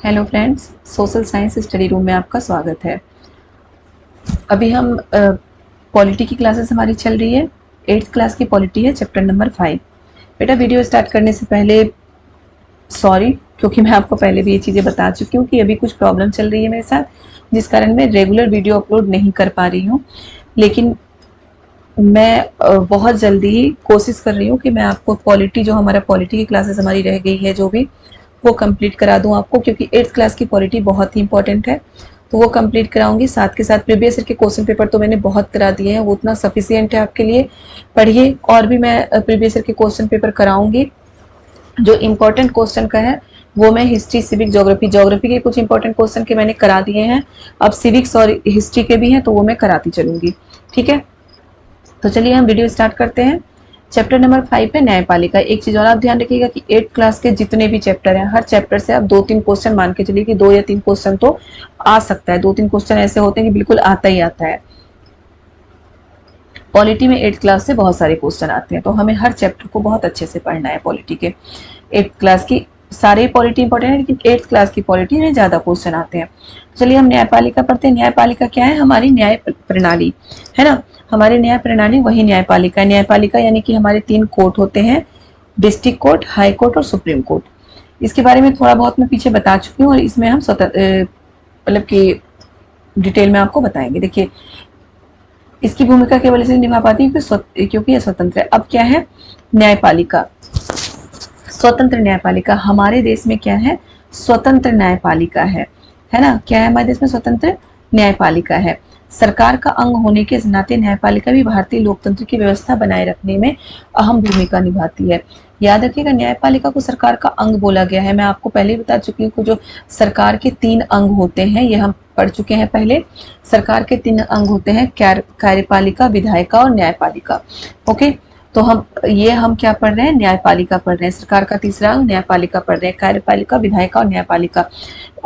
Hello friends, social science study room में आपका स्वागत है। अभी हम पॉलिटी की क्लासेस हमारी चल रही है। 8th क्लास की पॉलिटी है, चैप्टर नंबर 5। बेटा, वीडियो स्टार्ट करने से पहले सॉरी, क्योंकि मैं आपको पहले भी ये चीज़ें बता चुकी हूँ कि अभी कुछ प्रॉब्लम चल रही है मेरे साथ, जिस कारण मैं रेगुलर वीडियो अपलोड नहीं कर पा रही हूँ। लेकिन मैं बहुत जल्दी ही कोशिश कर रही हूँ कि मैं आपको पॉलिटी, जो हमारा पॉलिटी की क्लासेस हमारी रह गई है जो भी, वो कंप्लीट करा दूं आपको, क्योंकि 8th क्लास की पॉलिटी बहुत ही इंपॉर्टेंट है। तो वो कंप्लीट कराऊंगी। साथ के साथ प्रीवियस ईयर के क्वेश्चन पेपर तो मैंने बहुत करा दिए हैं, वो उतना सफिशियंट है आपके लिए। पढ़िए, और भी मैं प्रीवियस ईयर के क्वेश्चन पेपर कराऊंगी। जो इम्पोर्टेंट क्वेश्चन का है वो मैं हिस्ट्री, सिविक, ज्योग्राफी के कुछ इंपॉर्टेंट क्वेश्चन के मैंने करा दिए हैं। अब सिविक्स और हिस्ट्री के भी हैं, तो वो मैं कराती चलूंगी। ठीक है, तो चलिए हम वीडियो स्टार्ट करते हैं। चैप्टर नंबर 5 है न्यायपालिका। एक चीज और आप ध्यान रखिएगा कि 8th क्लास के जितने भी चैप्टर हैं, हर चैप्टर से आप 2-3 क्वेश्चन मान के चलिए कि 2 या 3 क्वेश्चन तो आ सकता है। 2-3 क्वेश्चन ऐसे होते हैं कि बिल्कुल आता ही आता है। पॉलिटी में 8th क्लास से बहुत सारे क्वेश्चन आते हैं, तो हमें हर चैप्टर को बहुत अच्छे से पढ़ना है। पॉलिटी के 8th क्लास की सारे पॉलिटी इंपॉर्टेंट है, लेकिन 8th क्लास की पॉलिटी में ज्यादा क्वेश्चन आते हैं। चलिए हम न्यायपालिका पढ़ते हैं। न्यायपालिका क्या है? हमारी न्याय प्रणाली है ना। हमारी न्याय प्रणाली वही न्यायपालिका है। न्यायपालिका यानी कि हमारे 3 कोर्ट होते हैं, डिस्ट्रिक्ट कोर्ट, हाई कोर्ट और सुप्रीम कोर्ट। इसके बारे में थोड़ा बहुत मैं पीछे बता चुकी हूँ, और इसमें हम मतलब कि डिटेल में आपको बताएंगे। देखिए, इसकी भूमिका केवल इसलिए निभा पाती है क्योंकि यह स्वतंत्र है। अब क्या है न्यायपालिका? स्वतंत्र न्यायपालिका हमारे देश में क्या है? स्वतंत्र न्यायपालिका है ना। क्या है हमारे देश में? स्वतंत्र न्यायपालिका है। सरकार का अंग होने के नाते न्यायपालिका भी भारतीय लोकतंत्र की व्यवस्था बनाए रखने में अहम भूमिका निभाती है। याद रखिएगा, न्यायपालिका को सरकार का अंग बोला गया है। मैं आपको पहले ही बता चुकी हूँ कि जो सरकार के 3 अंग होते हैं, ये हम पढ़ चुके हैं पहले। सरकार के 3 अंग होते हैं, कार्यपालिका, विधायिका और न्यायपालिका। ओके, तो हम क्या पढ़ रहे हैं? न्यायपालिका पढ़ रहे हैं। सरकार का तीसरा अंग न्यायपालिका पढ़ रहे हैं, कार्यपालिका, विधायिका और न्यायपालिका।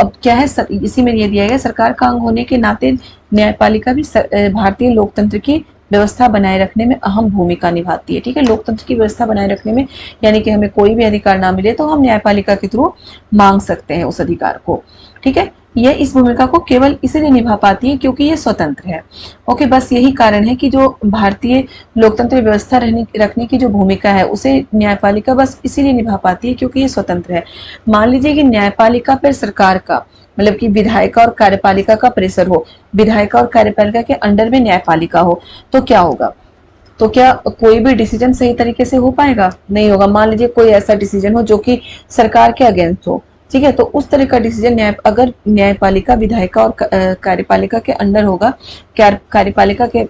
अब क्या है, इसी में ये दिया गया, सरकार का अंग होने के नाते न्यायपालिका भी भारतीय लोकतंत्र की व्यवस्था बनाए रखने में अहम भूमिका निभाती है। ठीक है, लोकतंत्र की व्यवस्था बनाए रखने में, यानी कि हमें कोई भी अधिकार ना मिले तो हम न्यायपालिका के थ्रू मांग सकते हैं उस अधिकार को। ठीक है, यह इस भूमिका को केवल इसलिए निभा पाती है क्योंकि ये स्वतंत्र है। ओके, बस यही कारण है कि जो भारतीय लोकतंत्र व्यवस्था रखने की जो भूमिका है, उसे न्यायपालिका बस इसीलिए निभा पाती है क्योंकि ये स्वतंत्र है। मान लीजिए कि न्यायपालिका पर सरकार का, मतलब कि विधायिका और कार्यपालिका का प्रेशर हो, विधायिका और कार्यपालिका के अंडर में न्यायपालिका हो, तो क्या होगा? तो क्या कोई भी डिसीजन सही तरीके से हो पाएगा? नहीं होगा। मान लीजिए कोई ऐसा डिसीजन हो जो कि सरकार के अगेंस्ट हो, ठीक है, तो उस तरह का डिसीजन अगर न्यायपालिका, विधायिका और कार्यपालिका के अंडर होगा, कार्यपालिका के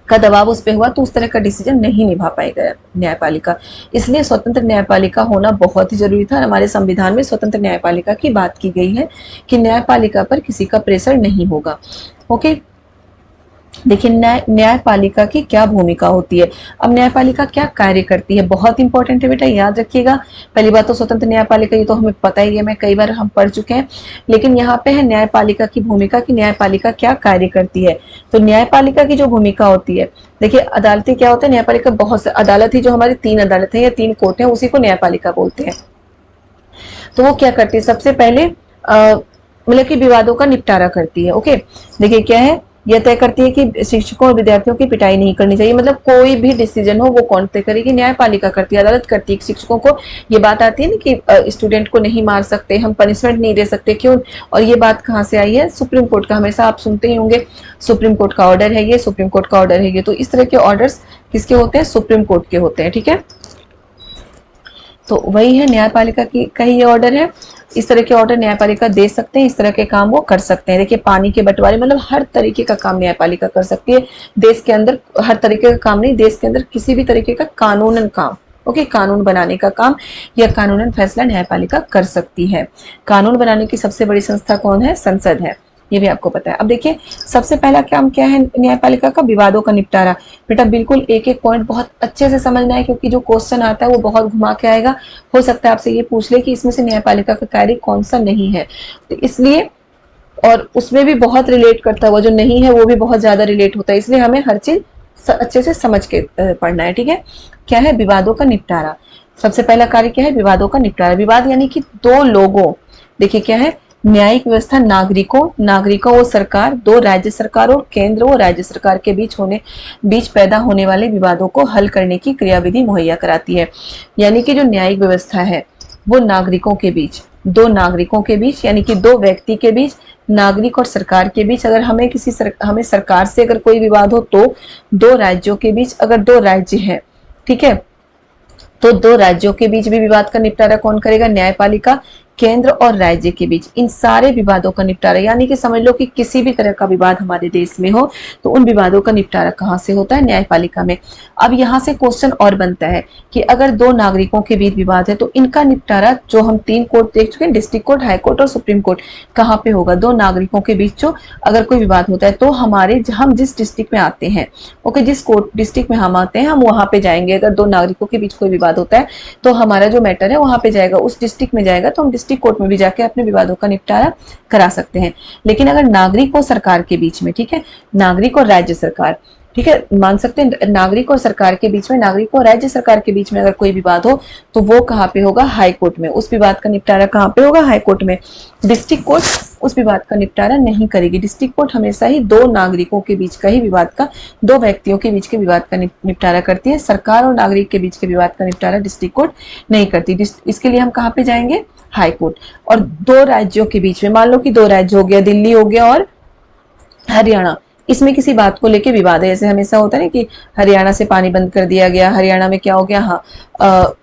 का दबाव उस पर हुआ, तो उस तरह का डिसीजन नहीं निभा पाएगा न्यायपालिका। इसलिए स्वतंत्र न्यायपालिका होना बहुत ही जरूरी था। हमारे संविधान में स्वतंत्र न्यायपालिका की बात की गई है कि न्यायपालिका पर किसी का प्रेशर नहीं होगा। ओके, देखिए न्यायपालिका की क्या भूमिका होती है। अब न्यायपालिका क्या कार्य करती है, बहुत इंपॉर्टेंट है बेटा, याद रखिएगा। पहली बात तो स्वतंत्र न्यायपालिका, ये तो हमें पता ही है, मैं कई बार हम पढ़ चुके हैं। लेकिन यहाँ पे है न्यायपालिका की भूमिका कि न्यायपालिका क्या कार्य करती है। तो न्यायपालिका की जो भूमिका होती है, देखिए अदालतें क्या होता है, न्यायपालिका बहुत से अदालत ही, जो हमारी 3 अदालत है या 3 कोर्ट है, उसी को न्यायपालिका बोलते हैं। तो वो क्या करती है? सबसे पहले मतलब कि विवादों का निपटारा करती है। ओके, देखिए क्या है, यह तय करती है कि शिक्षकों और विद्यार्थियों की पिटाई नहीं करनी चाहिए। मतलब कोई भी डिसीजन हो वो कौन तय करेगी? न्यायपालिका करती है, अदालत करती है। शिक्षकों को ये बात आती है ना कि स्टूडेंट को नहीं मार सकते, हम पनिशमेंट नहीं दे सकते, क्यों? और ये बात कहाँ से आई है? सुप्रीम कोर्ट का। हमेशा आप सुनते ही होंगे, सुप्रीम कोर्ट का ऑर्डर है ये, सुप्रीम कोर्ट का ऑर्डर है ये। तो इस तरह के ऑर्डर्स किसके होते हैं? सुप्रीम कोर्ट के होते हैं। ठीक है, तो वही है न्यायपालिका की का ही ये ऑर्डर है। इस तरह के ऑर्डर न्यायपालिका दे सकते हैं, इस तरह के काम वो कर सकते हैं। देखिए, पानी के बंटवारे, मतलब हर तरीके का काम न्यायपालिका कर सकती है। देश के अंदर हर तरीके का काम नहीं, देश के अंदर किसी भी तरीके का कानूनन काम, ओके, कानून बनाने का काम या कानूनन फैसला न्यायपालिका कर सकती है। कानून बनाने की सबसे बड़ी संस्था कौन है? संसद है, ये भी आपको पता है। अब देखिए, सबसे पहला काम क्या है न्यायपालिका का? विवादों का निपटारा। बेटा बिल्कुल एक एक पॉइंट बहुत अच्छे से समझना है, क्योंकि जो क्वेश्चन आता है वो बहुत घुमा के आएगा। हो सकता है आपसे ये पूछ ले कि इसमें से न्यायपालिका का कार्य कौन सा नहीं है, तो इसलिए, और उसमें भी बहुत रिलेट करता है, वो जो नहीं है वो भी बहुत ज्यादा रिलेट होता है, इसलिए हमें हर चीज अच्छे से समझ के पढ़ना है। ठीक है, क्या है? विवादों का निपटारा। सबसे पहला कार्य क्या है? विवादों का निपटारा। विवाद यानी कि देखिए क्या है, न्यायिक व्यवस्था नागरिकों व सरकार, दो राज्य सरकारों, केंद्र व राज्य सरकार के बीच पैदा होने वाले विवादों को हल करने की क्रियाविधि मुहैया कराती है। यानी कि जो न्यायिक व्यवस्था है वो नागरिकों के बीच यानी कि दो व्यक्ति के बीच, नागरिक और सरकार के बीच, अगर हमें सरकार से अगर कोई विवाद हो तो दो राज्यों के बीच, अगर दो राज्य है, ठीक है, तो दो राज्यों के बीच भी विवाद का निपटारा कौन करेगा, न्यायपालिका। केंद्र और राज्य के बीच इन सारे विवादों का निपटारा, यानी कि समझ लो कि किसी भी तरह का विवाद हमारे देश में हो तो उन विवादों का निपटारा कहाँ से होता है, न्यायपालिका में। अब यहाँ से क्वेश्चन और बनता है कि अगर दो नागरिकों के बीच विवाद है तो इनका निपटारा, जो हम 3 कोर्ट देख चुके हैं, डिस्ट्रिक्ट कोर्ट, हाई कोर्ट और सुप्रीम कोर्ट, कहाँ पे होगा, दो नागरिकों के बीच जो अगर कोई विवाद होता है तो हम जिस डिस्ट्रिक्ट में आते हैं, ओके, जिस कोर्ट डिस्ट्रिक्ट में हम आते हैं, हम वहां पे जाएंगे। अगर दो नागरिकों के बीच कोई विवाद होता है तो हमारा जो मैटर है वहां पे जाएगा, उस डिस्ट्रिक्ट में जाएगा, तो हम डिस्ट्रिक्ट कोर्ट में भी जाके अपने विवादों का निपटारा करा सकते हैं। लेकिन अगर नागरिक और सरकार के बीच में, ठीक है, नागरिक और राज्य सरकार, ठीक है, मान सकते हैं नागरिक और सरकार के बीच में, नागरिक और राज्य सरकार के बीच में अगर कोई विवाद हो तो वो कहाँ पे होगा, हाई कोर्ट में। उस विवाद का निपटारा कहाँ पे होगा, हाई कोर्ट में। डिस्ट्रिक्ट कोर्ट उस विवाद का निपटारा नहीं करेगी। डिस्ट्रिक्ट कोर्ट हमेशा ही दो नागरिकों के बीच का ही विवाद का, दो व्यक्तियों के बीच के विवाद का निपटारा करती है। सरकार और नागरिक के बीच के विवाद का निपटारा डिस्ट्रिक्ट कोर्ट नहीं करती। इसके लिए हम कहाँ पे जाएंगे, हाई कोर्ट। और दो राज्यों के बीच में, मान लो कि दो राज्य हो गया, दिल्ली हो गया और हरियाणा, इसमें किसी बात को लेके विवाद है, जैसे हमेशा होता है ना कि हरियाणा से पानी बंद कर दिया गया, हरियाणा में क्या हो गया, हाँ,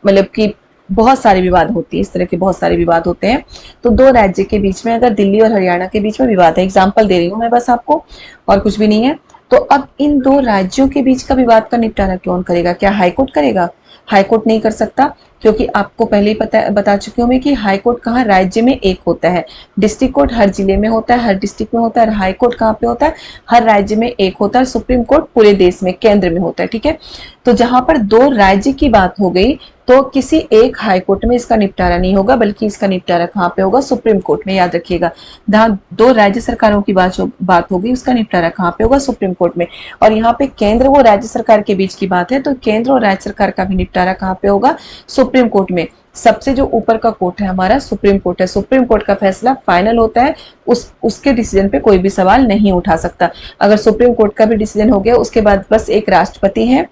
मतलब कि बहुत सारे विवाद होती है, इस तरह के बहुत सारे विवाद होते हैं। तो दो राज्य के बीच में, अगर दिल्ली और हरियाणा के बीच में विवाद है, एग्जाम्पल दे रही हूँ मैं बस आपको, और कुछ भी नहीं है, तो अब इन दो राज्यों के बीच का विवाद का निपटारा कौन करेगा, क्या हाई कोर्ट करेगा? हाई कोर्ट नहीं कर सकता, क्योंकि आपको पहले ही बता चुकी हूँ मैं कि हाई कोर्ट कहाँ, राज्य में एक होता है। डिस्ट्रिक्ट कोर्ट हर जिले में होता है, हर डिस्ट्रिक्ट में होता है। हाई कोर्ट कहाँ पे होता है, हर राज्य में एक होता है। सुप्रीम कोर्ट पूरे देश में, केंद्र में होता है, ठीक है। तो जहां पर दो राज्य की बात हो गई तो किसी एक हाई कोर्ट में इसका निपटारा नहीं होगा, बल्कि इसका निपटारा कहाँ पे होगा, सुप्रीम कोर्ट में। याद रखिएगा, जहां दो राज्य सरकारों की बात होगी उसका निपटारा कहाँ पे होगा, सुप्रीम कोर्ट में। और यहाँ पे केंद्र व राज्य सरकार के बीच की बात है तो केंद्र और राज्य सरकार का भी निपटारा कहाँ पे होगा, सुप्रीम कोर्ट में। सबसे जो ऊपर का कोर्ट है हमारा सुप्रीम कोर्ट है। सुप्रीम कोर्ट का फैसला फाइनल होता है, उसके डिसीजन पे कोई भी सवाल नहीं उठा सकता। अगर सुप्रीम कोर्ट का भी डिसीजन हो गया, उसके बाद बस एक राष्ट्रपति है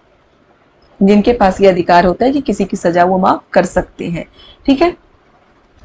जिनके पास ये अधिकार होता है कि किसी की सजा वो माफ कर सकते हैं, ठीक है।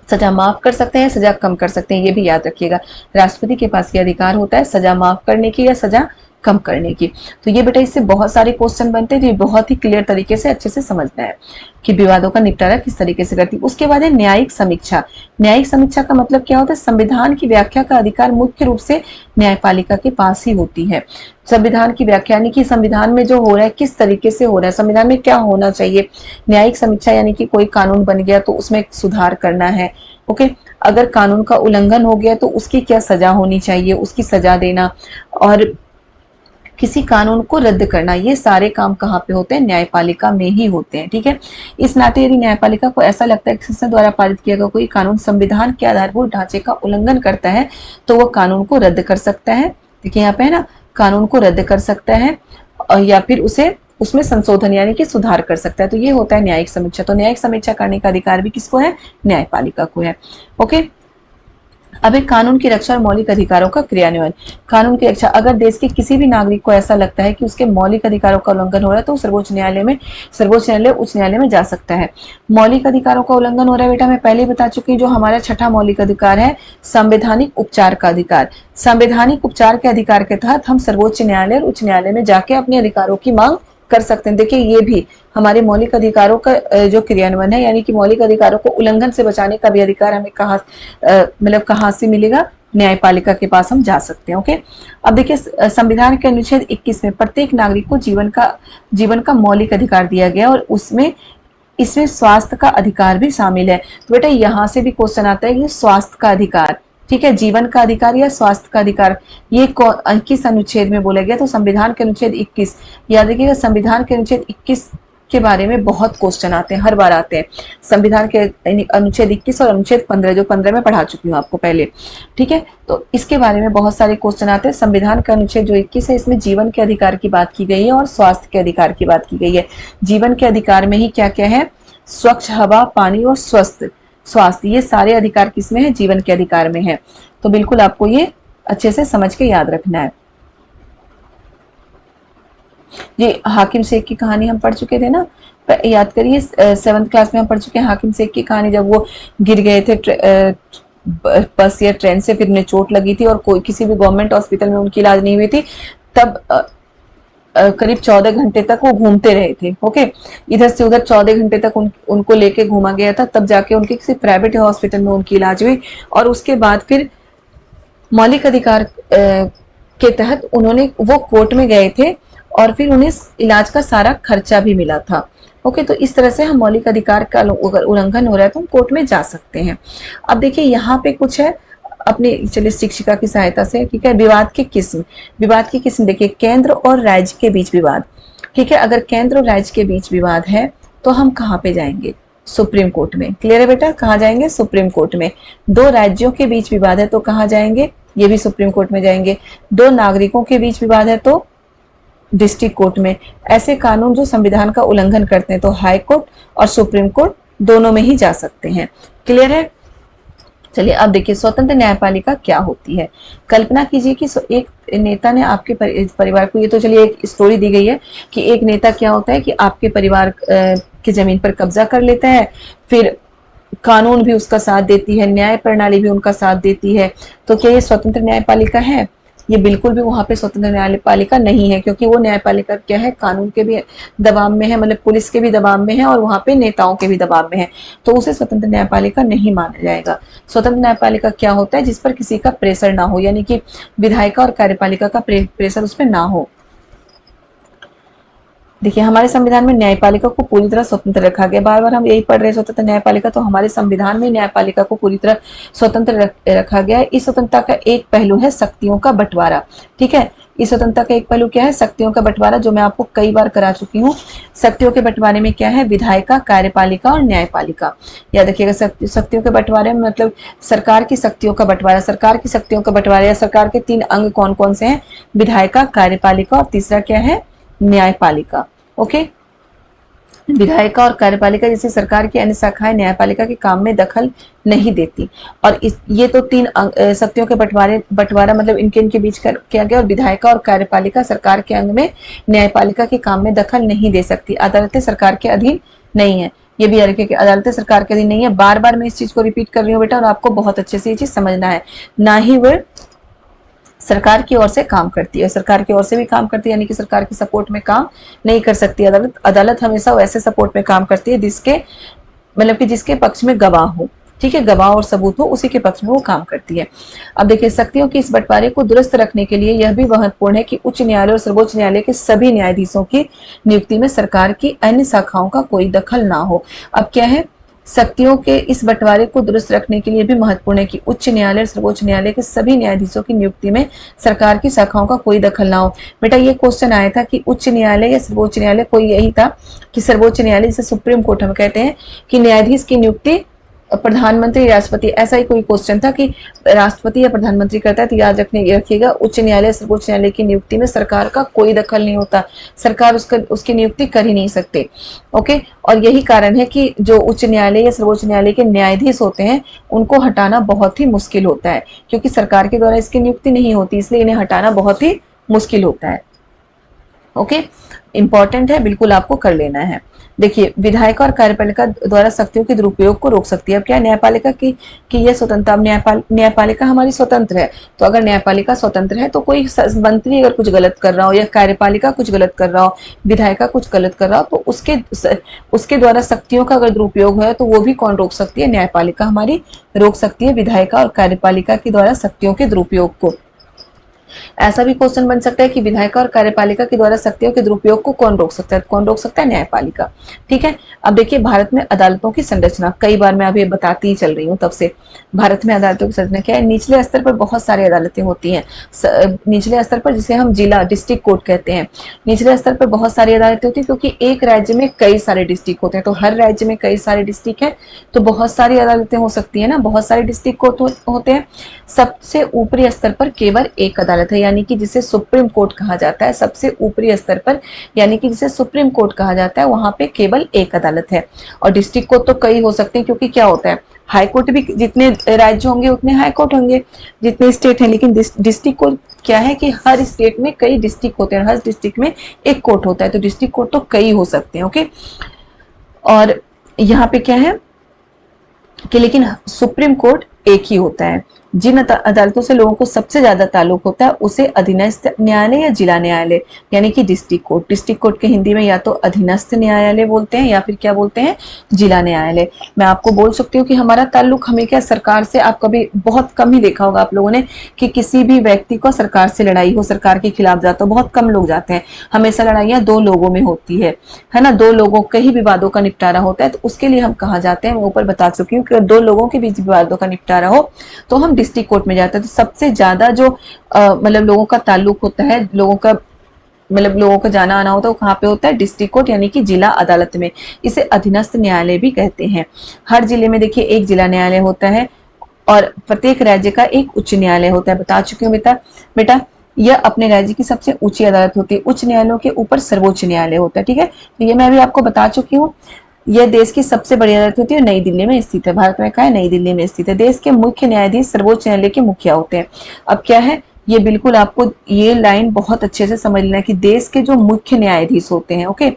सजा माफ कर सकते हैं, सजा कम कर सकते हैं, ये भी याद रखिएगा। राष्ट्रपति के पास ये अधिकार होता है सजा माफ करने की या सजा कम करने की। तो ये बेटा इससे बहुत सारे क्वेश्चन बनते हैं, तो ये बहुत ही क्लियर तरीके से अच्छे से समझना है कि विवादों का निपटारा किस तरीके से करती है। उसके बाद है न्यायिक समीक्षा। न्यायिक समीक्षा का मतलब क्या होता है, संविधान की व्याख्या का अधिकार मुख्य रूप से न्यायपालिका के पास ही होती है। संविधान की व्याख्या यानी कि संविधान में जो हो रहा है किस तरीके से हो रहा है, संविधान में क्या होना चाहिए। न्यायिक समीक्षा यानी कि कोई कानून बन गया तो उसमें सुधार करना है, ओके। अगर कानून का उल्लंघन हो गया तो उसकी क्या सजा होनी चाहिए, उसकी सजा देना, और किसी कानून को रद्द करना, ये सारे काम कहाँ पे होते हैं, न्यायपालिका में ही होते हैं, ठीक है। इस नाते यदि न्यायपालिका को ऐसा लगता है कि संसद द्वारा पारित किया गया कोई कानून संविधान के आधारभूत ढांचे का उल्लंघन करता है तो वह कानून को रद्द कर सकता है। देखिए यहाँ पे है ना, कानून को रद्द कर सकता है या फिर उसमें संशोधन यानी कि सुधार कर सकता है। तो ये होता है न्यायिक समीक्षा। तो न्यायिक समीक्षा करने का अधिकार भी किसको है, न्यायपालिका को है, ओके। अब एक कानून की रक्षा और मौलिक अधिकारों का क्रियान्वयन। कानून की रक्षा, अगर देश के किसी भी नागरिक को ऐसा लगता है कि उसके मौलिक अधिकारों का उल्लंघन हो रहा है तो सर्वोच्च न्यायालय उच्च न्यायालय में जा सकता है। मौलिक अधिकारों का उल्लंघन हो रहा है बेटा, मैं पहले बता चुकी हूँ, जो हमारा छठा मौलिक अधिकार है संवैधानिक उपचार का अधिकार। संवैधानिक उपचार के अधिकार के तहत हम सर्वोच्च न्यायालय और उच्च न्यायालय में जाके अपने अधिकारों की मांग कर सकते हैं। देखिए ये भी हमारे मौलिक अधिकारों का जो क्रियान्वयन है, यानी कि मौलिक अधिकारों को उल्लंघन से बचाने का भी अधिकार हमें कहाँ से मिलेगा, न्यायपालिका के पास हम जा सकते हैं, ओके। अब देखिए संविधान के अनुच्छेद 21 में प्रत्येक नागरिक को जीवन का मौलिक अधिकार दिया गया और इसमें स्वास्थ्य का अधिकार भी शामिल है। तो बेटा यहाँ से भी क्वेश्चन आता है कि स्वास्थ्य का अधिकार, ठीक है, जीवन का अधिकार या स्वास्थ्य का अधिकार, ये किस अनुच्छेद में बोला गया, तो संविधान के अनुच्छेद 21। याद रखिएगा संविधान के अनुच्छेद 21 के बारे में बहुत क्वेश्चन आते हैं, हर बार आते हैं। संविधान के अनुच्छेद 21 और अनुच्छेद 15, जो 15 में पढ़ा चुकी हूँ आपको पहले, ठीक है। तो इसके बारे में बहुत सारे क्वेश्चन आते हैं। संविधान का अनुच्छेद जो 21 है, इसमें जीवन के अधिकार की बात की गई है और स्वास्थ्य के अधिकार की बात की गई है। जीवन के अधिकार में ही क्या क्या है, स्वच्छ हवा, पानी और स्वस्थ स्वास्थ्य, ये सारे अधिकार किसमें है? जीवन के अधिकार में है। तो बिल्कुल आपको ये अच्छे से समझ के याद रखना है। ये हाकिम शेख की कहानी हम पढ़ चुके थे ना, याद करिए 7th क्लास में हम पढ़ चुके हैं हाकिम शेख की कहानी। जब वो गिर गए थे बस या ट्रेन से, फिर उन्हें चोट लगी थी और कोई किसी भी गवर्नमेंट हॉस्पिटल में उनकी इलाज नहीं हुई थी, तब करीब 14 घंटे तक वो घूमते रहे थे। ओके, इधर से उधर 14 घंटे तक उनको लेके घूमा गया था, तब जाके उनके किसी प्राइवेट हॉस्पिटल में उनकी इलाज हुई। और उसके बाद फिर मौलिक अधिकार के तहत उन्होंने वो कोर्ट में गए थे और फिर उन्हें इलाज का सारा खर्चा भी मिला था। ओके, तो इस तरह से हम मौलिक अधिकार का अगर उल्लंघन हो रहा है तो हम कोर्ट में जा सकते हैं। अब देखिए यहाँ पे कुछ है अपने, चलिए शिक्षिका की सहायता से, ठीक है। विवाद की किस्म, विवाद की किस्म देखिए, केंद्र और राज्य के बीच विवाद, ठीक है। अगर केंद्र और राज्य के बीच विवाद है तो हम कहाँ पे जाएंगे? सुप्रीम कोर्ट में। क्लियर है बेटा? कहाँ जाएंगे? सुप्रीम कोर्ट में। दो राज्यों के बीच विवाद है तो कहाँ जाएंगे? ये भी सुप्रीम कोर्ट में जाएंगे। दो नागरिकों के बीच विवाद है तो डिस्ट्रिक्ट कोर्ट में। ऐसे कानून जो संविधान का उल्लंघन करते हैं तो हाई कोर्ट और सुप्रीम कोर्ट दोनों में ही जा सकते हैं। क्लियर है? चलिए अब देखिए स्वतंत्र न्यायपालिका क्या होती है। कल्पना कीजिए कि एक नेता ने आपके परिवार को, ये तो चलिए एक स्टोरी दी गई है कि एक नेता क्या होता है कि आपके परिवार की जमीन पर कब्जा कर लेता है, फिर कानून भी उसका साथ देती है, न्याय प्रणाली भी उनका साथ देती है। तो क्या ये स्वतंत्र न्यायपालिका है? ये बिल्कुल भी वहां पे स्वतंत्र न्यायपालिका नहीं है, क्योंकि वो न्यायपालिका क्या है? कानून के भी दबाव में है, मतलब पुलिस के भी दबाव में है और वहां पे नेताओं के भी दबाव में है, तो उसे स्वतंत्र न्यायपालिका नहीं माना जाएगा। स्वतंत्र न्यायपालिका क्या होता है? जिस पर किसी का प्रेशर ना हो, यानी कि विधायिका और कार्यपालिका का प्रेशर उसमें ना हो। देखिए हमारे संविधान में न्यायपालिका को पूरी तरह स्वतंत्र रखा गया। बार बार हम यही पढ़ रहे हैं स्वतंत्र न्यायपालिका, तो हमारे संविधान में न्यायपालिका को पूरी तरह स्वतंत्र रखा गया है। इस स्वतंत्रता का एक पहलू है शक्तियों का बंटवारा, ठीक है। इस स्वतंत्रता का एक पहलू क्या है? शक्तियों का बंटवारा, जो मैं आपको कई बार करा चुकी हूँ। शक्तियों के बंटवारे में क्या है? विधायिका, कार्यपालिका और न्यायपालिका। याद रखिएगा, शक्तियों के बंटवारे में मतलब सरकार की शक्तियों का बंटवारा। सरकार की शक्तियों का बंटवारा या सरकार के 3 अंग कौन कौन से हैं? विधायिका, कार्यपालिका और तीसरा क्या है? न्यायपालिका। ओके, विधायिका और कार्यपालिका जैसी सरकार की अन्य शाखाएं न्यायपालिका के काम में दखल नहीं देती। और ये तो 3 शक्तियों के बंटवारा मतलब इनके बीच किया गया। और विधायिका और कार्यपालिका सरकार के अंग में न्यायपालिका के काम में दखल नहीं दे सकती। अदालतें सरकार के अधीन नहीं है, ये भी याद रखिए कि अदालतें सरकार के अधीन नहीं है। बार बार मैं इस चीज को रिपीट कर रही हूँ बेटा, और आपको बहुत अच्छे से ये चीज समझना है। ना ही वो सरकार की ओर से काम करती है, सरकार की ओर से भी काम करती है, यानी कि सरकार की सपोर्ट में काम नहीं कर सकती अदालत। अदालत हमेशा वैसे सपोर्ट में काम करती है जिसके मतलब कि जिसके पक्ष में गवाह हो, ठीक है, गवाह और सबूत हो, उसी के पक्ष में वो काम करती है। अब देखिए शक्तियों के इस बंटवारे को दुरुस्त रखने के लिए यह भी महत्वपूर्ण है कि उच्च न्यायालय और सर्वोच्च न्यायालय के सभी न्यायाधीशों की नियुक्ति में सरकार की अन्य शाखाओं का कोई दखल ना हो। अब क्या है? शक्तियों के इस बंटवारे को दुरुस्त रखने के लिए भी महत्वपूर्ण है कि उच्च न्यायालय और सर्वोच्च न्यायालय के सभी न्यायाधीशों की नियुक्ति में सरकार की शाखाओं का कोई दखल ना हो। बेटा ये क्वेश्चन आया था कि उच्च न्यायालय या सर्वोच्च न्यायालय, कोई यही था कि सर्वोच्च न्यायालय जिसे सुप्रीम कोर्ट हम कहते हैं, कि न्यायाधीश की नियुक्ति प्रधानमंत्री, राष्ट्रपति, ऐसा ही कोई क्वेश्चन था कि राष्ट्रपति या प्रधानमंत्री करता है। तो याद रखिएगा उच्च न्यायालय सर्वोच्च न्यायालय की नियुक्ति में सरकार का कोई दखल नहीं होता, सरकार उसकी नियुक्ति कर ही नहीं सकते। ओके, और यही कारण है कि जो उच्च न्यायालय या सर्वोच्च न्यायालय के न्यायाधीश होते हैं उनको हटाना बहुत ही मुश्किल होता है, क्योंकि सरकार के द्वारा इसकी नियुक्ति नहीं होती, इसलिए इन्हें हटाना बहुत ही मुश्किल होता है। ओके, इंपॉर्टेंट है, बिल्कुल आपको कर लेना है। देखिए विधायिका और कार्यपालिका द्वारा शक्तियों के दुरुपयोग को रोक सकती है। अब क्या न्यायपालिका की यह स्वतंत्रता, अब न्यायपालिका हमारी स्वतंत्र है, तो अगर न्यायपालिका स्वतंत्र है तो कोई मंत्री अगर कुछ गलत कर रहा हो या कार्यपालिका कुछ गलत कर रहा हो, विधायिका कुछ गलत कर रहा हो, तो उसके द्वारा शक्तियों का अगर दुरुपयोग है तो वो भी कौन रोक सकती है? न्यायपालिका हमारी रोक सकती है विधायिका और कार्यपालिका के द्वारा शक्तियों के दुरुपयोग को। ऐसा भी क्वेश्चन बन सकता है कि विधायिका और कार्यपालिका के द्वारा शक्तियों के दुरुपयोग को कौन रोक सकता है? कौन रोक सकता है? न्यायपालिका। ठीक है, अब देखिए भारत में अदालतों की संरचना, कई बार मैं अभी बताती ही चल रही हूँ तब से। भारत में अदालतों की संरचना क्या है? निचले स्तर पर बहुत सारी अदालतें होती हैं। निचले स्तर पर जिसे हम जिला, डिस्ट्रिक्ट कोर्ट कहते हैं, निचले स्तर पर बहुत सारी अदालतें होती है, क्योंकि एक राज्य में कई सारे डिस्ट्रिक्ट होते हैं, तो हर राज्य में कई सारे डिस्ट्रिक्ट है, तो बहुत सारी अदालतें हो सकती है ना, बहुत सारे डिस्ट्रिक्ट कोर्ट होते हैं। सबसे ऊपरी स्तर पर केवल एक अदालत है, यानी कि जिसे सुप्रीम कोर्ट कहा जाता है। सबसे ऊपरी स्तर पर यानी कि जिसे सुप्रीम कोर्ट कहा जाता है, वहां पे केवल एक अदालत है। और डिस्ट्रिक्ट कोर्ट तो कई हो सकते हैं, क्योंकि क्या होता है, हाई कोर्ट भी जितने राज्य होंगे उतने हाई कोर्ट होंगे, जितने स्टेट हैं। लेकिन डिस्ट्रिक्ट कोर्ट क्या है कि हर स्टेट में कई डिस्ट्रिक्ट होते हैं, हर डिस्ट्रिक्ट में एक कोर्ट होता है, तो डिस्ट्रिक्ट कोर्ट तो कई हो सकते हैं। ओके, और यहाँ पे क्या है कि लेकिन सुप्रीम कोर्ट एक ही होता है। जिन अदालतों से लोगों को सबसे ज्यादा ताल्लुक होता है उसे अधीनस्थ न्यायालय या जिला न्यायालय यानी कि डिस्ट्रिक्ट कोर्ट, डिस्ट्रिक्ट कोर्ट के हिंदी में या तो अधीनस्थ न्यायालय बोलते हैं या फिर क्या बोलते हैं, जिला न्यायालय। मैं आपको बोल सकती हूँ कि हमारा ताल्लुक हमें क्या सरकार से, आप कभी बहुत कम ही देखा होगा आप लोगों ने कि किसी भी व्यक्ति को सरकार से लड़ाई हो, सरकार के खिलाफ जाता हो, बहुत कम लोग जाते हैं। हमेशा लड़ाइयाँ दो लोगों में होती है ना, दो लोगों के ही विवादों का निपटारा होता है, तो उसके लिए हम कहाँ जाते हैं, मैं ऊपर बता चुकी हूँ कि दो लोगों के बीच विवादों का निपटारा हो तो हम डिस्ट्रिक्ट कोर्ट में जाते हैं। तो सबसे ज्यादा जो मतलब लोगों का ताल्लुक होता है, लोगों का मतलब लोगों का जाना आना होता है, वो कहाँ पे होता है, डिस्ट्रिक्ट कोर्ट यानी कि जिला अदालत में। इसे अधीनस्थ न्यायालय भी कहते हैं। हर जिले में देखिए एक जिला न्यायालय होता है और प्रत्येक राज्य का एक उच्च न्यायालय होता है। बता चुकी हूँ बेटा यह अपने राज्य की सबसे ऊंची अदालत होती है। उच्च न्यायालयों के ऊपर सर्वोच्च न्यायालय होता है। ठीक है, तो ये मैं अभी आपको बता चुकी हूँ। यह देश की सबसे बड़ी अदालत होती है, नई दिल्ली में स्थित है। भारत में कहा है, नई दिल्ली में स्थित है। देश के मुख्य न्यायाधीश सर्वोच्च न्यायालय के मुखिया होते हैं। अब क्या है, ये बिल्कुल आपको ये लाइन बहुत अच्छे से समझ लेना कि देश के जो मुख्य न्यायाधीश होते हैं, ओके,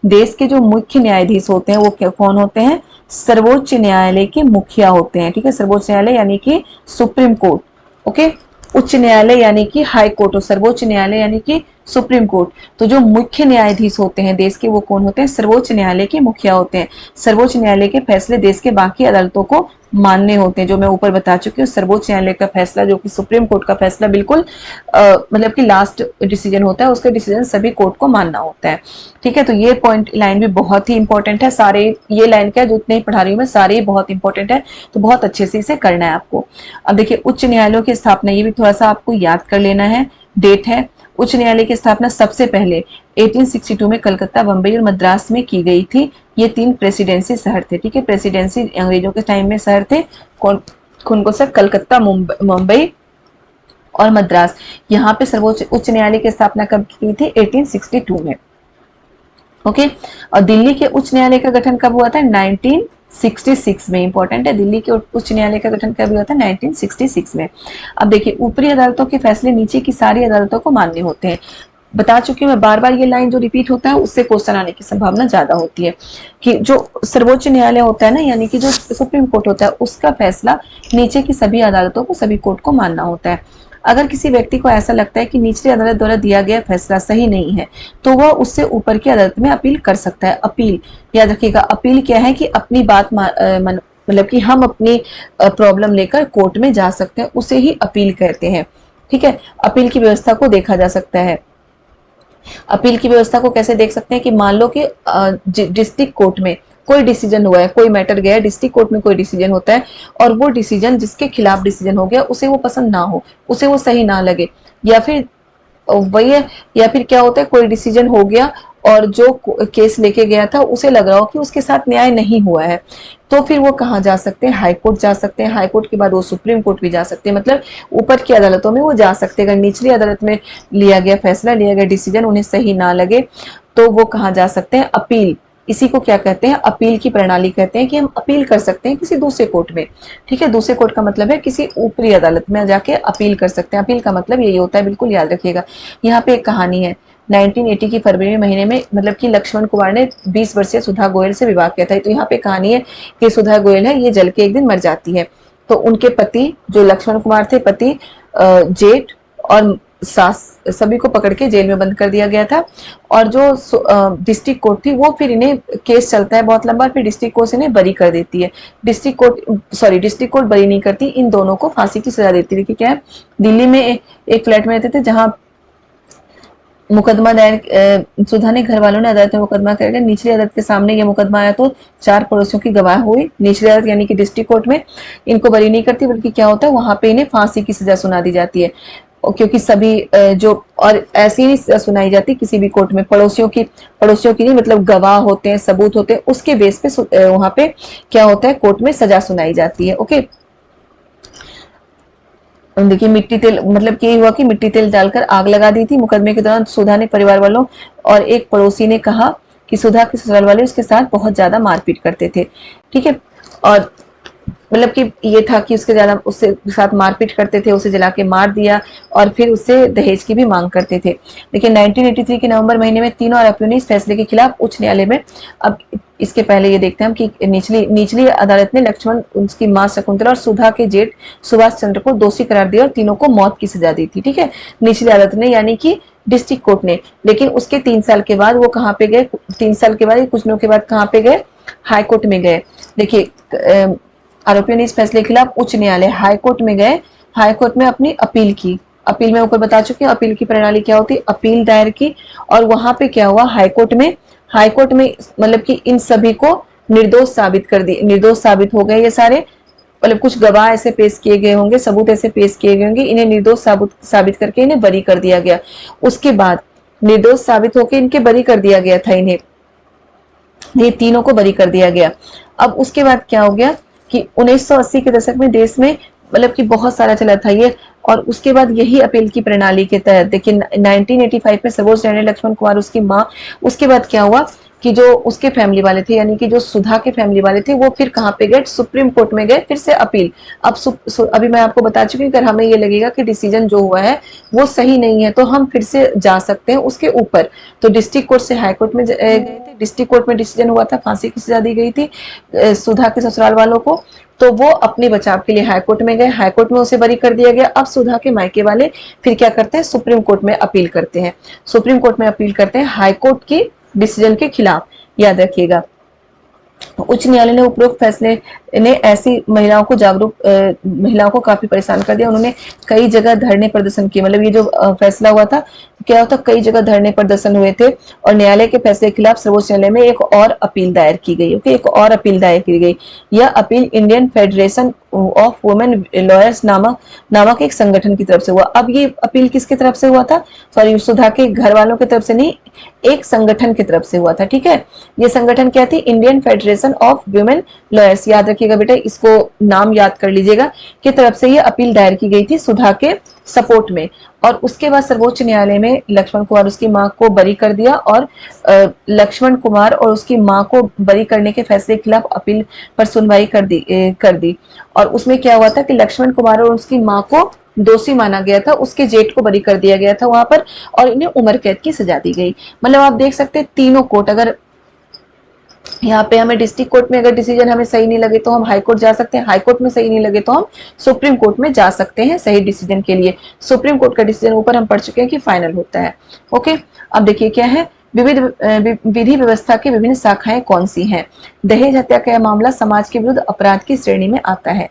देश के जो मुख्य न्यायाधीश होते हैं वो कौन होते हैं, सर्वोच्च न्यायालय के मुखिया होते हैं। ठीक है, सर्वोच्च न्यायालय यानी कि सुप्रीम कोर्ट, ओके, उच्च न्यायालय यानी कि हाई कोर्ट और सर्वोच्च न्यायालय यानी कि सुप्रीम कोर्ट। तो जो मुख्य न्यायाधीश होते हैं देश के वो कौन होते हैं, सर्वोच्च न्यायालय के मुखिया होते हैं। सर्वोच्च न्यायालय के फैसले देश के बाकी अदालतों को मानने होते हैं। जो मैं ऊपर बता चुकी हूँ, सर्वोच्च न्यायालय का फैसला जो कि सुप्रीम कोर्ट का फैसला बिल्कुल मतलब कि लास्ट डिसीजन होता है, उसका डिसीजन सभी कोर्ट को मानना होता है। ठीक है, तो ये पॉइंट लाइन भी बहुत ही इंपॉर्टेंट है। सारे ये लाइन क्या है, जो इतने ही पढ़ा रही हूँ मैं, सारे ही बहुत इंपॉर्टेंट है, तो बहुत अच्छे से इसे करना है आपको। अब देखिए उच्च न्यायालयों की स्थापना, ये भी थोड़ा सा आपको याद कर लेना है, डेट है। उच्च न्यायालय की स्थापना सबसे पहले 1862 में कलकत्ता, बंबई और मद्रास में की गई थी। ये तीन प्रेसिडेंसी शहर थे। ठीक है, प्रेसिडेंसी अंग्रेजों के टाइम में शहर थे। कौन कौन सा, कलकत्ता, मुंबई और मद्रास। यहाँ पे सर्वोच्च उच्च न्यायालय की स्थापना कब की थी, 1862 में। ओके, और दिल्ली के उच्च न्यायालय का गठन कब हुआ था, 1966 में। इंपॉर्टेंट है, दिल्ली के उच्च न्यायालय का गठन कब हुआ था, 1966 में। अब देखिए ऊपरी अदालतों के फैसले नीचे की सारी अदालतों को मान्य होते हैं। बता चुकी हूँ मैं, बार बार ये लाइन जो रिपीट होता है उससे क्वेश्चन आने की संभावना ज्यादा होती है कि जो सर्वोच्च न्यायालय होता है ना, यानी कि जो सुप्रीम कोर्ट होता है, उसका फैसला नीचे की सभी अदालतों को, सभी कोर्ट को मानना होता है। अगर किसी व्यक्ति को ऐसा लगता है कि निचली अदालत द्वारा दिया गया फैसला सही नहीं है तो वह उससे ऊपर की अदालत में अपील कर सकता है। अपील याद रखिएगा, अपील क्या है कि अपनी बात मतलब कि हम अपनी प्रॉब्लम लेकर कोर्ट में जा सकते हैं, उसे ही अपील कहते हैं। ठीक है, अपील की व्यवस्था को देखा जा सकता है। अपील की व्यवस्था को कैसे देख सकते हैं कि मान लो कि डिस्ट्रिक्ट कोर्ट में कोई डिसीजन हुआ है, कोई मैटर गया है, डिस्ट्रिक्ट कोर्ट में कोई डिसीजन होता है और वो डिसीजन जिसके खिलाफ डिसीजन हो गया उसे वो पसंद ना हो, उसे वो सही ना लगे, या फिर वही है, या फिर क्या होता है कोई डिसीजन हो गया और जो केस लेके गया था उसे लग रहा हो कि उसके साथ न्याय नहीं हुआ है, तो फिर वो कहाँ जा सकते हैं, हाई कोर्ट जा सकते हैं। हाई कोर्ट के बाद वो सुप्रीम कोर्ट भी जा सकते हैं, मतलब ऊपर की अदालतों में वो जा सकते हैं। अगर निचली अदालत में लिया गया फैसला, लिया गया डिसीजन उन्हें सही ना लगे तो वो कहाँ जा सकते हैं, अपील। इसी को क्या कहते हैं, अपील की प्रणाली कहते हैं कि हम अपील कर सकते हैं किसी दूसरे कोर्ट में। ठीक है, दूसरे कोर्ट का मतलब है किसी ऊपरी अदालत में जाके अपील कर सकते हैं। अपील का मतलब यही होता है, बिल्कुल याद रखिएगा। यहाँ पे एक कहानी है, 1980 की फरवरी महीने में मतलब कि लक्ष्मण कुमार ने 20 वर्षीय सुधा गोयल से विवाह किया था। तो यहाँ पे कहानी है कि सुधा गोयल है, ये जल के एक दिन मर जाती है। तो उनके पति जो लक्ष्मण कुमार थे, पति, जेठ और सास, सभी को पकड़ के जेल में बंद कर दिया गया था। और जो डिस्ट्रिक्ट कोर्ट थी वो फिर इन्हें, केस चलता है बहुत लंबा, फिर डिस्ट्रिक्ट कोर्ट इन्हें बरी कर देती है। डिस्ट्रिक्ट कोर्ट बरी नहीं करती, इन दोनों को फांसी की सजा देती थी। क्या है, दिल्ली में एक फ्लैट में रहते थे जहां मुकदमा दायर, सुधा ने घर वालों ने अदालत में मुकदमा करके, निचली अदालत के सामने ये मुकदमा आया तो 4 पड़ोसियों की गवाह हुई। निचली अदालत यानी कि डिस्ट्रिक्ट कोर्ट में इनको बरी नहीं करती, बल्कि क्या होता है वहां पे इन्हें फांसी की सजा सुना दी जाती है। क्योंकि सभी जो, और ऐसी नहीं सजा सुनाई जाती किसी भी कोर्ट में, पड़ोसियों की नहीं, मतलब गवाह होते हैं, सबूत होते हैं, उसके बेस पे वहां पे क्या होता है, कोर्ट में सजा सुनाई जाती है। ओके, देखिए मिट्टी तेल, मतलब ये हुआ कि मिट्टी तेल डालकर आग लगा दी थी। मुकदमे के दौरान सुधा ने परिवार वालों और एक पड़ोसी ने कहा कि सुधा के ससुराल वाले उसके साथ बहुत ज्यादा मारपीट करते थे। ठीक है, और मतलब कि ये था कि उसके ज्यादा उससे साथ मारपीट करते थे, उसे जला के मार दिया और फिर उससे दहेज की भी मांग करते थे। लेकिन 1983 के नवंबर महीने में तीनों आरोपियों ने इस फैसले के खिलाफ उच्च न्यायालय में, अब इसके पहले ये देखते हैं हम कि निचली अदालत ने लक्ष्मण, उसकी मां शकुंतला और सुधा के जेठ सुभाष चंद्र को दोषी करार दिया और तीनों को मौत की सजा दी थी। ठीक है, निचली अदालत ने, यानी कि डिस्ट्रिक्ट कोर्ट ने। लेकिन उसके 3 साल के बाद वो कहाँ पे गए, 3 साल के बाद, कुछ दिनों के बाद कहाँ पे गए, हाई कोर्ट में गए। देखिए, आरोपियों ने इस फैसले के खिलाफ उच्च न्यायालय हाई कोर्ट में गए, हाई कोर्ट में अपनी अपील की। अपील में ऊपर बता चुके हैं अपील की प्रणाली क्या होती है, अपील दायर की और वहां पे क्या हुआ, हाई कोर्ट में मतलब कि इन सभी को निर्दोष साबित कर दी, निर्दोष साबित हो गए ये सारे। मतलब कुछ गवाह ऐसे पेश किए गए होंगे, सबूत ऐसे पेश किए गए होंगे, इन्हें निर्दोष साबित करके इन्हें बरी कर दिया गया। उसके बाद निर्दोष साबित होकर इनके बरी कर दिया गया था, इन्हें, ये तीनों को बरी कर दिया गया। अब उसके बाद क्या हो गया कि 1980 के दशक में देश में मतलब कि बहुत सारा चला था ये, और उसके बाद यही अपील की प्रणाली के तहत देखिए 1985 में सर्वोच्च न्यायालय लक्ष्मण कुमार, उसकी मां, उसके बाद क्या हुआ कि जो उसके फैमिली वाले थे, यानी कि जो सुधा के फैमिली वाले थे, वो फिर कहाँ पे गए, सुप्रीम कोर्ट में गए, फिर से अपील। अब अभी मैं आपको बता चुकी हूँ, अगर हमें ये लगेगा कि डिसीजन जो हुआ है वो सही नहीं है तो हम फिर से जा सकते हैं उसके ऊपर। तो डिस्ट्रिक्ट कोर्ट से हाई कोर्ट में गए थे, डिस्ट्रिक्ट कोर्ट में डिसीजन हुआ था, फांसी की सजा दी गई थी सुधा के ससुराल वालों को। तो वो अपने बचाव के लिए हाई कोर्ट में गए, हाई कोर्ट में उसे बरी कर दिया गया। अब सुधा के मायके वाले फिर क्या करते हैं, सुप्रीम कोर्ट में अपील करते हैं, सुप्रीम कोर्ट में अपील करते हैं हाई कोर्ट की डिसीजन के खिलाफ, याद रखिएगा। उच्च न्यायालय ने उपरोक्त फैसले ने ऐसी महिलाओं को काफी परेशान कर दिया। उन्होंने कई जगह धरने प्रदर्शन किए, मतलब ये जो फैसला हुआ था, क्या होता, कई जगह धरने प्रदर्शन हुए थे और न्यायालय के फैसले के खिलाफ सर्वोच्च न्यायालय में एक और अपील दायर की गई। ओके, एक और अपील दायर की गई। यह appeal Indian federation of women lawyers नामक एक संगठन की तरफ से हुआ। अब ये अपील किसकी तरफ से हुआ था, सॉरी, सुधा के घर वालों की तरफ से नहीं, एक संगठन की तरफ से हुआ था। ठीक है, ये संगठन क्या थी, Indian federation of women lawyers, याद रखिएगा बेटा, इसको नाम याद कर लीजिएगा, की तरफ से ये अपील दायर की गई थी सुधा के सपोर्ट में। और उसके बाद सर्वोच्च न्यायालय में लक्ष्मण कुमार, उसकी मां को बरी कर दिया और लक्ष्मण कुमार और उसकी मां को बरी करने के फैसले के खिलाफ अपील पर सुनवाई कर दी। और उसमें क्या हुआ था कि लक्ष्मण कुमार और उसकी मां को दोषी माना गया था, उसके जेठ को बरी कर दिया गया था वहां पर, और इन्हें उम्र कैद की सजा दी गई। मतलब आप देख सकते हैं तीनों कोर्ट, अगर यहाँ पे हमें डिस्ट्रिक्ट कोर्ट में अगर डिसीजन हमें सही नहीं लगे तो हम हाई कोर्ट जा सकते हैं, हाई कोर्ट में सही नहीं लगे तो हम सुप्रीम कोर्ट में जा सकते हैं सही डिसीजन के लिए। सुप्रीम कोर्ट का डिसीजन ऊपर हम पढ़ चुके हैं कि फाइनल होता है। ओके, अब देखिए क्या है, विविध विधि व्यवस्था की विभिन्न शाखाएं कौन सी हैं। दहेज हत्या का मामला समाज के विरुद्ध अपराध की श्रेणी में आता है।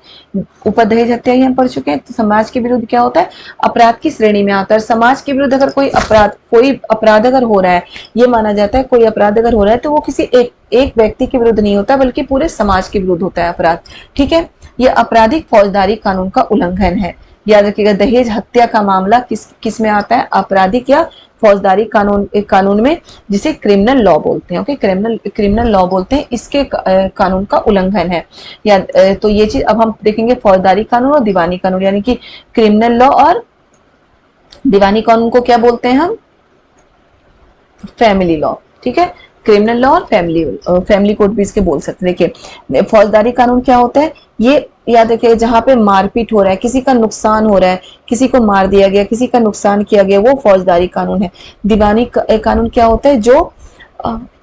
ऊपर दहेज हत्या ही हम पढ़ चुके हैं, तो समाज के विरुद्ध क्या होता है, अपराध की श्रेणी में आता है। समाज के विरुद्ध अगर कोई अपराध अगर हो रहा है, ये माना जाता है कोई अपराध अगर हो रहा है तो वो किसी एक व्यक्ति के विरुद्ध नहीं होता बल्कि पूरे समाज के विरुद्ध होता है अपराध। ठीक है, ये आपराधिक फौजदारी कानून का उल्लंघन है। याद रखिएगा, दहेज हत्या का मामला किस में आता है, आपराधिक या फौजदारी कानून में, जिसे क्रिमिनल लॉ बोलते हैं। ओके, क्रिमिनल लॉ बोलते हैं, इसके कानून का उल्लंघन है। या तो ये चीज अब हम देखेंगे, फौजदारी कानून और दीवानी कानून, यानी कि क्रिमिनल लॉ और दीवानी कानून को क्या बोलते हैं हम, फैमिली लॉ। ठीक है, क्रिमिनल लॉ और फैमिली कोड भी इसके बोल सकते हैं। देखिए, फौजदारी कानून क्या होता है, ये याद रखिए, जहां पे मारपीट हो रहा है, किसी का नुकसान हो रहा है, किसी को मार दिया गया, किसी का नुकसान किया गया, वो फौजदारी कानून है। दीवानी कानून क्या होता है, जो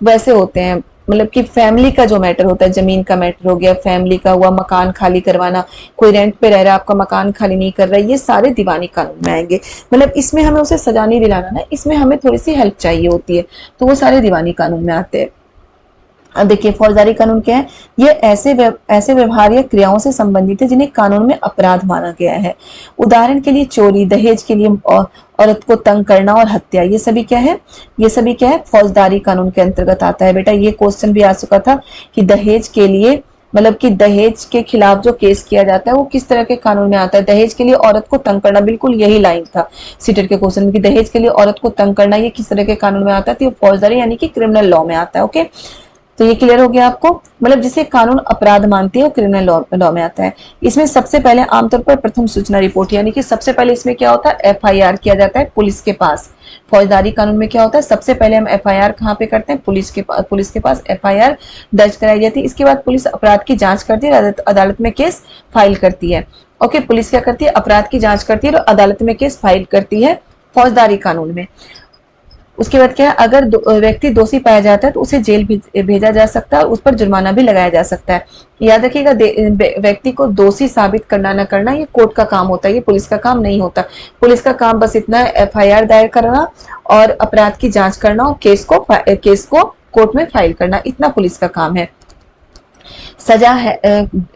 वैसे होते हैं, मतलब कि फैमिली का जो मैटर होता है, जमीन का मैटर हो गया, फैमिली का हुआ, मकान खाली करवाना, कोई रेंट पे रह रहा है, आपका मकान खाली नहीं कर रहा है, ये सारे दीवानी कानून में आएंगे। मतलब इसमें हमें उसे सजा नहीं दिलाना ना, इसमें हमें थोड़ी सी हेल्प चाहिए होती है, तो वो सारे दीवानी कानून में आते हैं। अब देखिए, फौजदारी कानून क्या है, ये ऐसे व्यवहार या क्रियाओं से संबंधित है जिन्हें कानून में अपराध माना गया है। उदाहरण के लिए चोरी, दहेज के लिए औरत को तंग करना और हत्या, ये सभी क्या है, फौजदारी कानून के अंतर्गत आता है। बेटा, ये क्वेश्चन भी आ चुका था कि दहेज के लिए, मतलब कि दहेज के खिलाफ जो केस किया जाता है वो किस तरह के कानून में आता है। दहेज के लिए औरत को तंग करना, बिल्कुल यही लाइन था सीटेट के क्वेश्चन में कि दहेज के लिए औरत को तंग करना ये किस तरह के कानून में आता है, तो फौजदारी यानी कि क्रिमिनल लॉ में आता है। ओके, तो ये क्लियर हो गया आपको। मतलब जिसे कानून अपराध मानती है वो क्रिमिनल लॉ में आता है। इसमें सबसे पहले आमतौर पर प्रथम सूचना रिपोर्ट, यानी कि सबसे पहले इसमें क्या होता है, एफआईआर किया जाता है पुलिस के पास। फौजदारी कानून में क्या होता है, सबसे पहले हम एफआईआर कहाँ पे करते हैं, पुलिस के पास एफआईआर दर्ज कराई जाती है। इसके बाद पुलिस अपराध की जांच करती है, अदालत में केस फाइल करती है। ओके, पुलिस क्या करती है, अपराध की जांच करती है और अदालत में केस फाइल करती है फौजदारी कानून में। उसके बाद क्या है, अगर व्यक्ति दोषी पाया जाता है तो उसे जेल भेजा जा सकता है और उस पर जुर्माना भी लगाया जा सकता है। याद रखिएगा, व्यक्ति को दोषी साबित करना न करना ये कोर्ट का काम होता है, ये पुलिस का काम नहीं होता। पुलिस का काम बस इतना है, एफआईआर दायर करना और अपराध की जांच करना और केस को कोर्ट में फाइल करना, इतना पुलिस का काम है। सजा है,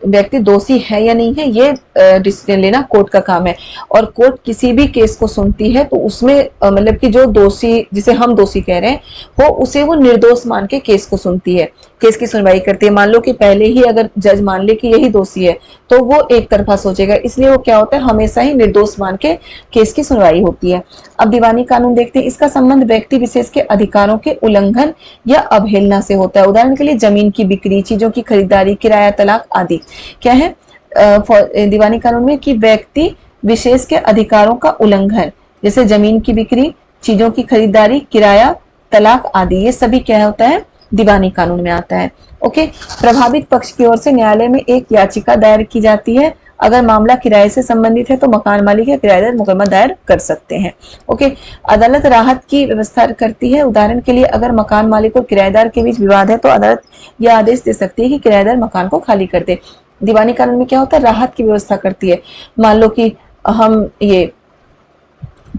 व्यक्ति दोषी है या नहीं है, ये डिसीजन लेना कोर्ट का काम है। और कोर्ट किसी भी केस को सुनती है तो उसमें मतलब कि जो दोषी, जिसे हम दोषी कह रहे हैं हो, उसे वो निर्दोष मान के केस को सुनती है, केस की सुनवाई करती है। मान लो कि पहले ही अगर जज मान ले कि यही दोषी है तो वो एक तरफा सोचेगा, इसलिए वो क्या होता है, हमेशा ही निर्दोष मान के केस की सुनवाई होती है। अब दीवानी कानून देखते हैं। इसका संबंध व्यक्ति विशेष के अधिकारों के उल्लंघन या अवहेलना से होता है। उदाहरण के लिए जमीन की बिक्री, चीजों की खरीदारी, किराया, तलाक आदि। क्या है दीवानी कानून में, कि व्यक्ति विशेष के अधिकारों का उल्लंघन, जैसे जमीन की बिक्री, चीजों की खरीदारी, किराया, तलाक आदि, ये सभी क्या होता है, दीवानी कानून में आता है। ओके, प्रभावित पक्ष की ओर से न्यायालय में एक याचिका दायर की जाती है। अगर मामला किराए से संबंधित है तो मकान मालिक या किराएदार मुकदमा दायर कर सकते हैं। ओके, अदालत राहत की व्यवस्था करती है। उदाहरण के लिए अगर मकान मालिक और किराएदार के बीच विवाद है तो अदालत यह आदेश दे सकती है कि किराएदार मकान को खाली कर दे। दीवानी कानून में क्या होता है, राहत की व्यवस्था करती है। मान लो कि हम ये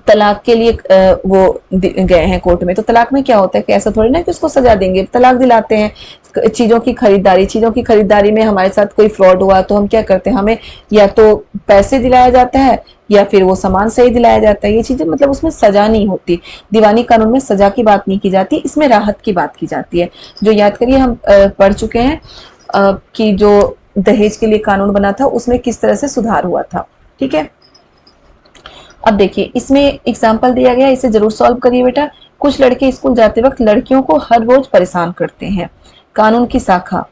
तलाक के लिए वो गए हैं कोर्ट में, तो तलाक में क्या होता है कि ऐसा थोड़ी ना कि उसको सजा देंगे, तलाक दिलाते हैं। चीजों की खरीदारी में हमारे साथ कोई फ्रॉड हुआ तो हम क्या करते हैं, हमें या तो पैसे दिलाया जाता है या फिर वो सामान सही दिलाया जाता है। ये चीजें मतलब उसमें सजा नहीं होती। दीवानी कानून में सजा की बात नहीं की जाती, इसमें राहत की बात की जाती है। जो याद करिए हम पढ़ चुके हैं कि जो दहेज के लिए कानून बना था उसमें किस तरह से सुधार हुआ था। ठीक है, अब देखिए इसमें एग्जाम्पल दिया गया, इसे जरूर सॉल्व करिए बेटा। कुछ लड़के स्कूल जाते वक्त लड़कियों को हर रोज परेशान करते हैं। कानून की शाखा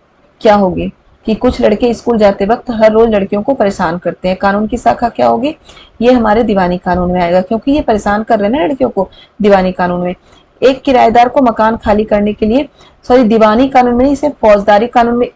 क्या होगी, कि कुछ लड़के स्कूल जाते वक्त हर रोज लड़कियों को परेशान करते हैं। कानून की शाखा क्या होगी, ये हमारे दीवानी कानून में आएगा, क्योंकि ये परेशान कर रहे हैं ना लड़कियों को दीवानी कानून में। एक किराएदार को मकान खाली करने के लिए, सॉरी दीवानी कानून में, इसे फौजदारी कानून में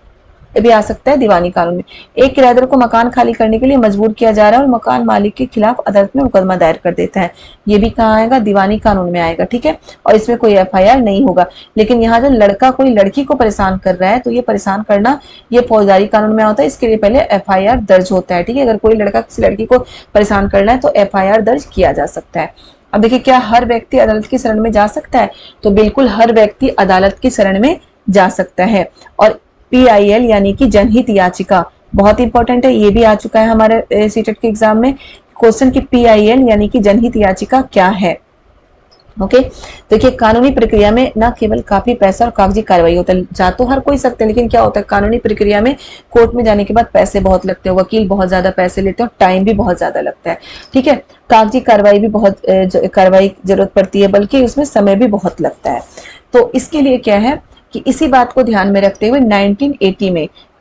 भी आ सकता है। दीवानी कानून में एक किराएदार को मकान खाली करने के लिए मजबूर किया जा रहा है और मकान मालिक के खिलाफ अदालत में मुकदमा दायर कर देता है, ये भी कहाँ आएगा, दीवानी कानून में आएगा। ठीक है, और इसमें कोई एफआईआर नहीं होगा। लेकिन यहाँ जो लड़का कोई लड़की को परेशान कर रहा है तो ये परेशान करना ये फौजदारी कानून में होता है। इसके लिए पहले एफआईआर दर्ज होता है। ठीक है, अगर कोई लड़का किसी लड़की को परेशान करना है तो एफआईआर दर्ज किया जा सकता है। अब देखिए, क्या हर व्यक्ति अदालत की शरण में जा सकता है, तो बिल्कुल हर व्यक्ति अदालत की शरण में जा सकता है। और PIL यानी कि जनहित याचिका बहुत इंपॉर्टेंट है, ये भी आ चुका है हमारे सीटेट के एग्जाम में क्वेश्चन की PIL यानी कि जनहित याचिका क्या है। ओके, देखिए कानूनी प्रक्रिया में ना केवल काफी पैसा और कागजी कार्रवाई होता है, जा तो हर कोई सकते हैं, लेकिन क्या होता है कानूनी प्रक्रिया में कोर्ट में जाने के बाद पैसे बहुत लगते हैं, वकील बहुत ज्यादा पैसे लेते हैं और टाइम भी बहुत ज्यादा लगता है। ठीक है, कागजी कार्रवाई भी बहुत कार्रवाई जरूरत पड़ती है, बल्कि उसमें समय भी बहुत लगता है। तो इसके लिए क्या है कि इसी बात को ध्यान में रखते हुए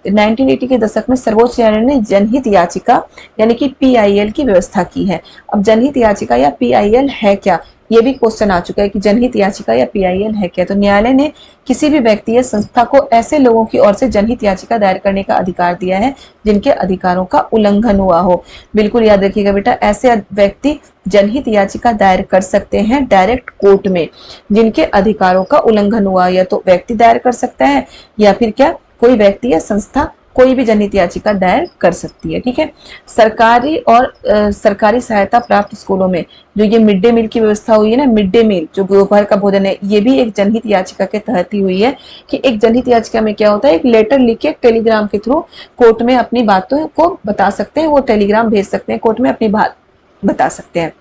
1980 के दशक में सर्वोच्च न्यायालय ने जनहित याचिका यानी कि PIL की व्यवस्था की है। अब जनहित याचिका या PIL है क्या, ये भी क्वेश्चन आ चुका है कि जनहित याचिका या PIL है क्या। तो न्यायालय ने किसी भी व्यक्ति या संस्था को ऐसे लोगों की ओर से जनहित याचिका दायर करने का अधिकार दिया है जिनके अधिकारों का उल्लंघन हुआ हो। बिल्कुल याद रखिएगा बेटा, ऐसे व्यक्ति जनहित याचिका दायर कर सकते हैं डायरेक्ट कोर्ट में जिनके अधिकारों का उल्लंघन हुआ, या तो व्यक्ति दायर कर सकता है या फिर क्या कोई व्यक्ति या संस्था कोई भी जनहित याचिका दायर कर सकती है। ठीक है, सरकारी और सरकारी सहायता प्राप्त स्कूलों में जो ये मिड डे मील की व्यवस्था हुई है ना, मिड डे मील जो दोपहर का भोजन है, ये भी एक जनहित याचिका के तहत ही हुई है। कि एक जनहित याचिका में क्या होता है, एक लेटर लिख के टेलीग्राम के थ्रू कोर्ट में अपनी बातों को बता सकते हैं, वो टेलीग्राम भेज सकते हैं, कोर्ट में अपनी बात बता सकते हैं।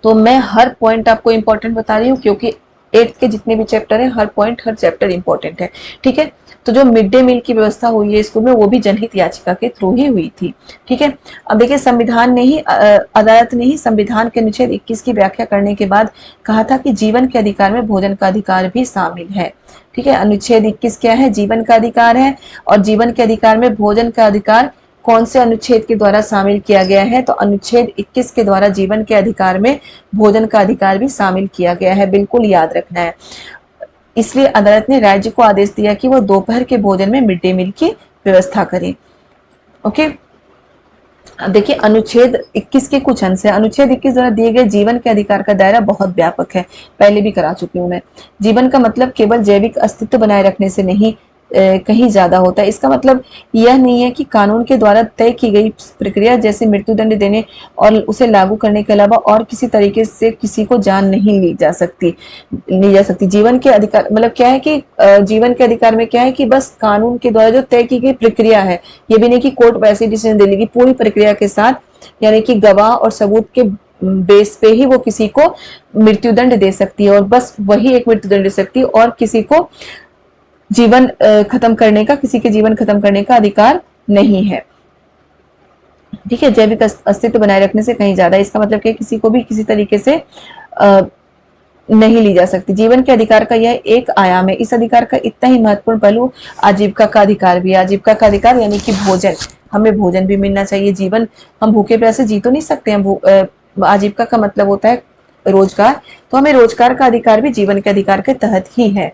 तो मैं हर पॉइंट आपको इंपॉर्टेंट बता रही हूँ क्योंकि 8th के जितने भी चैप्टर हैं, हर पॉइंट हर चैप्टर इंपॉर्टेंट है, ठीक है। तो जो मिड डे मील की व्यवस्था हुई है स्कूल में, वो भी जनहित याचिका के थ्रू ही हुई थी, ठीक है। अब देखिए, संविधान ने ही अदालत ने ही संविधान के अनुच्छेद 21 की व्याख्या करने के बाद कहा था कि जीवन के अधिकार में भोजन का अधिकार भी शामिल है, ठीक है। अनुच्छेद 21 क्या है? जीवन का अधिकार है, और जीवन के अधिकार में भोजन का अधिकार कौन से अनुच्छेद के द्वारा शामिल किया गया है? तो अनुच्छेद 21 के द्वारा जीवन के अधिकार में भोजन का अधिकार भी शामिल किया गया है, बिल्कुल याद रखना है। इसलिए अदालत ने राज्य को आदेश दिया कि वो दोपहर के भोजन में मिड डे मील की व्यवस्था करें। ओके, अब देखिए अनुच्छेद 21 के कुछ अंश है। अनुच्छेद 21 द्वारा दिए गए जीवन के अधिकार का दायरा बहुत व्यापक है, पहले भी करा चुकी हूं मैं। जीवन का मतलब केवल जैविक अस्तित्व बनाए रखने से नहीं, कहीं ज्यादा होता है। इसका मतलब यह नहीं है कि कानून के द्वारा तय की गई प्रक्रिया जैसे मृत्युदंड देने और उसे लागू करने के अलावा और किसी तरीके से किसी को जान नहीं ली जा सकती। जीवन के अधिकार मतलब क्या है कि जीवन के अधिकार में क्या है कि बस कानून के द्वारा जो तय की गई प्रक्रिया है, ये भी नहीं कि कोर्ट वैसे डिसीजन दे लेगी, पूरी प्रक्रिया के साथ, यानी कि गवाह और सबूत के बेस पे ही वो किसी को मृत्युदंड दे सकती है, और बस वही एक मृत्युदंड दे सकती है, और किसी को जीवन खत्म करने का, किसी के जीवन खत्म करने का अधिकार नहीं है, ठीक है। जैविक अस्तित्व बनाए रखने से कहीं ज्यादा, इसका मतलब कि किसी को भी किसी तरीके से नहीं ली जा सकती। जीवन के अधिकार का यह एक आयाम है। इस अधिकार का इतना ही महत्वपूर्ण पहलू आजीविका का अधिकार भी है। आजीविका का अधिकार यानी कि भोजन, हमें भोजन भी मिलना चाहिए। जीवन, हम भूखे प्यासे जी तो नहीं सकते हैं। आजीविका का मतलब होता है रोजगार, तो हमें रोजगार का अधिकार भी जीवन के अधिकार के तहत ही है,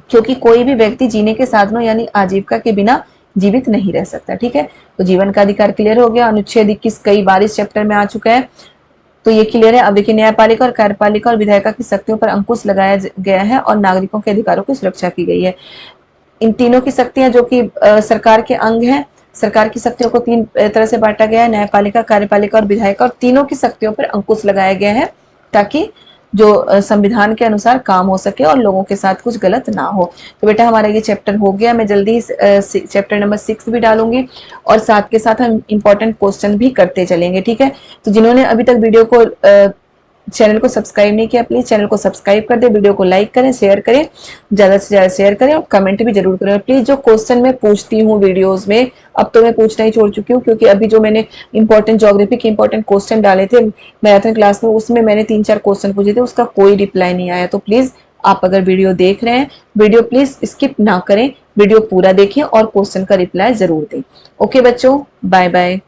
क्योंकि कोई भी व्यक्ति जीने के साधनों यानी आजीविका के बिना जीवित नहीं रह सकता, ठीक है। तो जीवन का अधिकार क्लियर हो गया। अनुच्छेद 21 कई बार इस चैप्टर में आ चुका है, तो ये क्लियर है। अब देखिए, न्यायपालिका और कार्यपालिका और विधायिका की शक्तियों पर अंकुश लगाया गया है और नागरिकों के अधिकारों की सुरक्षा की गई है। इन तीनों की शक्तियां जो कि सरकार के अंग हैं, सरकार की शक्तियों को 3 तरह से बांटा गया है, न्यायपालिका, कार्यपालिका और विधायिका, और तीनों की शक्तियों पर अंकुश लगाया गया है ताकि जो संविधान के अनुसार काम हो सके और लोगों के साथ कुछ गलत ना हो। तो बेटा हमारा ये चैप्टर हो गया। मैं जल्दी ही चैप्टर नंबर 6 भी डालूंगी, और साथ के साथ हम इंपॉर्टेंट क्वेश्चन भी करते चलेंगे, ठीक है। तो जिन्होंने अभी तक वीडियो को चैनल को सब्सक्राइब नहीं किया, प्लीज चैनल को सब्सक्राइब कर दे, वीडियो को लाइक करें, शेयर करें, ज्यादा से ज्यादा शेयर करें, और कमेंट भी जरूर करें। प्लीज जो क्वेश्चन मैं पूछती हूँ वीडियोस में, अब तो मैं पूछना ही छोड़ चुकी हूँ, क्योंकि अभी जो मैंने इंपॉर्टेंट ज्योग्राफी के इंपॉर्टेंट क्वेश्चन डाले थे मैराथन क्लास में, उसमें मैंने 3-4 क्वेश्चन पूछे थे, उसका कोई रिप्लाई नहीं आया। तो प्लीज आप अगर वीडियो देख रहे हैं, वीडियो प्लीज स्किप ना करें, वीडियो पूरा देखें और क्वेश्चन का रिप्लाई जरूर दें। ओके बच्चों, बाय बाय।